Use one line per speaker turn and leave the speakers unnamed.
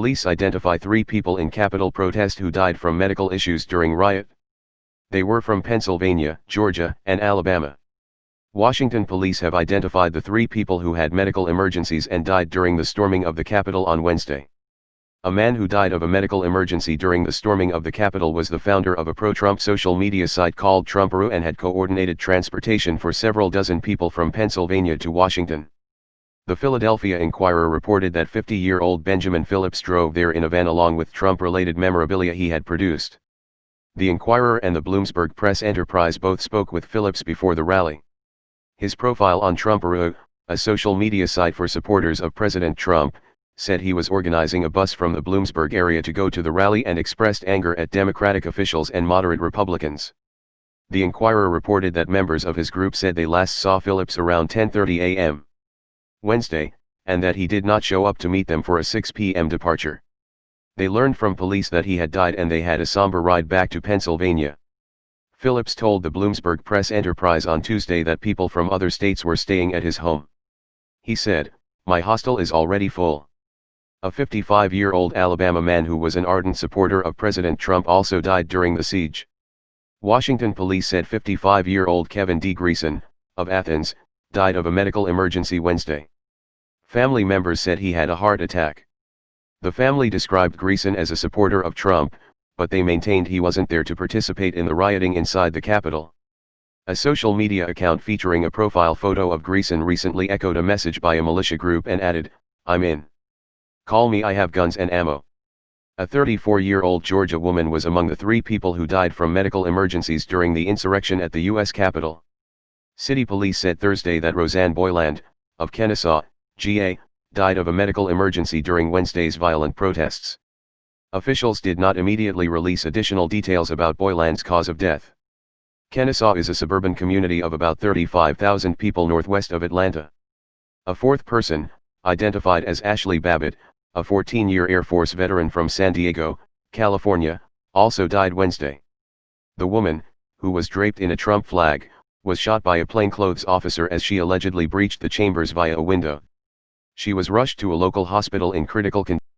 Police identify 3 people in Capitol protest who died from medical issues during riot. They were from Pennsylvania, Georgia, and Alabama. Washington police have identified the 3 people who had medical emergencies and died during the storming of the Capitol on Wednesday. A man who died of a medical emergency during the storming of the Capitol was the founder of a pro-Trump social media site called Trumperoo and had coordinated transportation for several dozen people from Pennsylvania to Washington. The Philadelphia Inquirer reported that 50-year-old Benjamin Phillips drove there in a van along with Trump-related memorabilia he had produced. The Inquirer and the Bloomsburg Press Enterprise both spoke with Phillips before the rally. His profile on Trumperoo, a social media site for supporters of President Trump, said he was organizing a bus from the Bloomsburg area to go to the rally and expressed anger at Democratic officials and moderate Republicans. The Inquirer reported that members of his group said they last saw Phillips around 10:30 a.m. Wednesday, and that he did not show up to meet them for a 6 p.m. departure. They learned from police that he had died and they had a somber ride back to Pennsylvania. Phillips told the Bloomsburg Press Enterprise on Tuesday that people from other states were staying at his home. He said, "My hostel is already full." A 55-year-old Alabama man who was an ardent supporter of President Trump also died during the siege. Washington police said 55-year-old Kevin D. Greason, of Athens, died of a medical emergency Wednesday. Family members said he had a heart attack. The family described Greason as a supporter of Trump, but they maintained he wasn't there to participate in the rioting inside the Capitol. A social media account featuring a profile photo of Greason recently echoed a message by a militia group and added, "I'm in. Call me, I have guns and ammo." A 34-year-old Georgia woman was among the 3 people who died from medical emergencies during the insurrection at the U.S. Capitol. City police said Thursday that Roseanne Boyland, of Kennesaw, GA, died of a medical emergency during Wednesday's violent protests. Officials did not immediately release additional details about Boyland's cause of death. Kennesaw is a suburban community of about 35,000 people northwest of Atlanta. A 4th person, identified as Ashley Babbitt, a 14-year Air Force veteran from San Diego, California, also died Wednesday. The woman, who was draped in a Trump flag, was shot by a plainclothes officer as she allegedly breached the chambers via a window. She was rushed to a local hospital in critical condition.